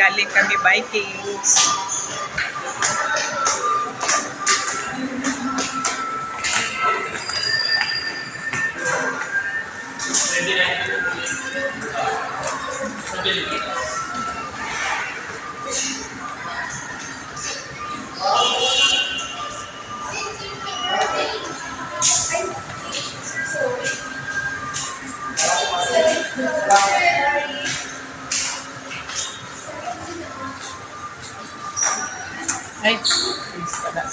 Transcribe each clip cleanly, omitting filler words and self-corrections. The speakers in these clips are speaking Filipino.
galing kami Vikings. Ay, please pala.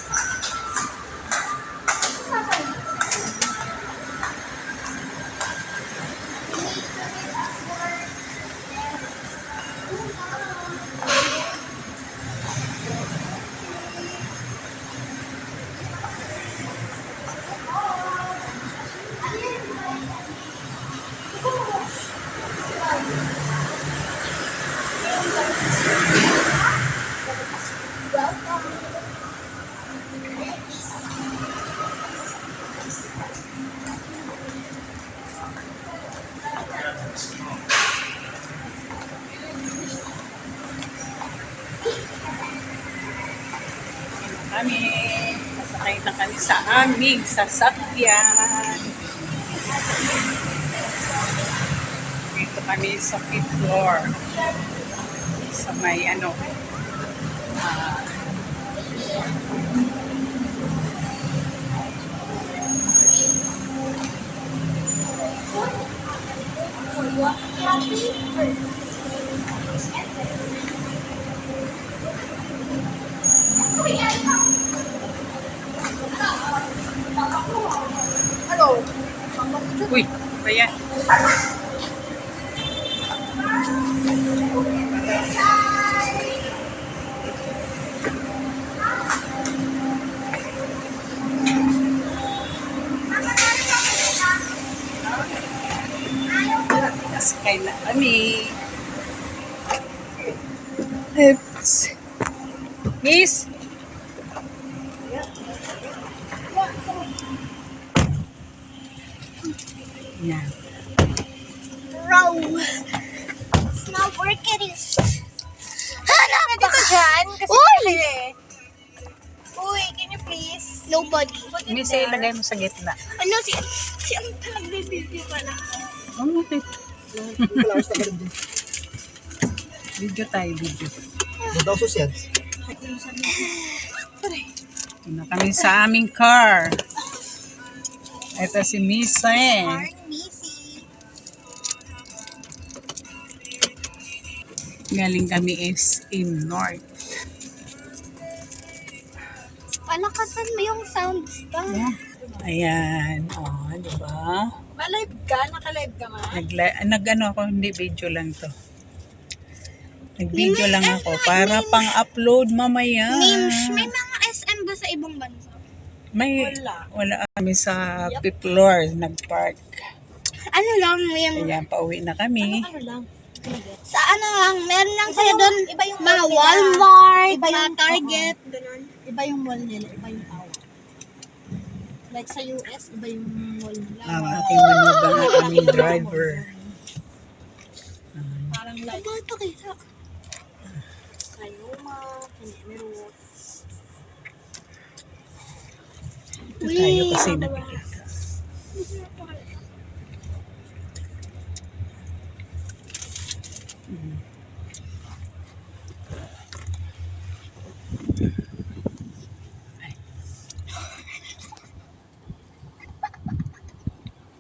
Kami, nasakay na kami sa aming sasakyan. Dito kami sa 5th floor. Sa may Hello. uy, ba yan? Nasakay na kami. Oops. Miss? Yan. Row. It's not working. Hanap ba ka dyan? Uy! Uy, can you please? Nobody. Miss, ilagay mo sa gitna. Ano si ang nagbe-video ka na? Oh, okay. Video tayo, video. Daw susyad. Na kami sa aming car. Ito si Misa eh. Missy. Galing kami SM North. Palakasan mo yung sounds ba? Yeah. Ayan. Oh, di ba? Ma-live ka? Naka-live ka ma? Nag-ano ako, hindi video lang to. Nag-video lang ako para pang-upload mamaya. Mims, may mga SM ba sa ibang bansa? May, wala kami sa 5th floor, nag-park. Ano lang yung... Ayan, pauwi na kami. Ano lang? Sa ano lang, meron lang sa'yo doon, mga Walmart, mga Target, ganun. Iba yung mall nila, iba yung tao. Like sa US, iba yung mall nila. Ang aking manugang ang aming driver. Parang like, Ito kita. Sayoma, Kinemeros. Ito tayo kasi nakikita.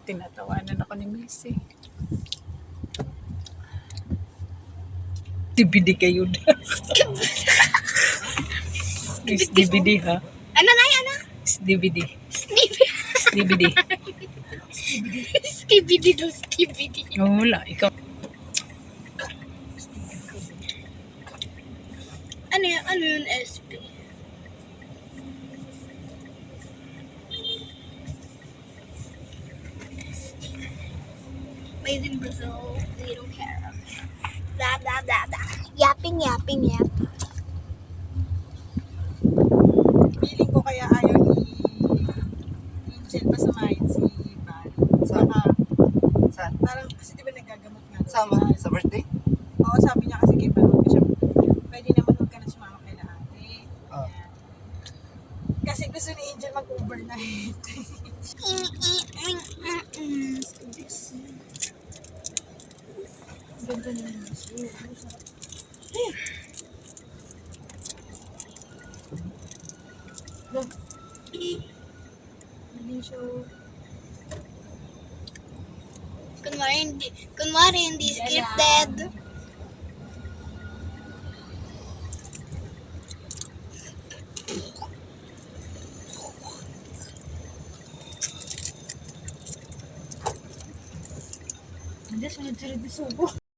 Tinatawanan ako ni Messi. DVD kayo na. Is DVD ha? Ano na yan? Ano? Is DVD. Stevie. DVD. Stevie do Stevie. Oh, wala. Ikaw. Ano yun SP? Made in Brazil, we don't care. Blah, blah, blah, blah. Yapping, yapping, yap. Feeling ko kaya ayaw ni Angel pasamahin si Val. Saan? Baka, Saan? parang kasi di ba nagagamot nga daw Sama? si Val. Sa birthday? Oo, sabi niya kasi kay Val, huwag siya gusto ni Angel mag-overnight. Ganda na yun. Hindi siya. Kunwari hindi scripted. Hindi, sunod-sunod na subo.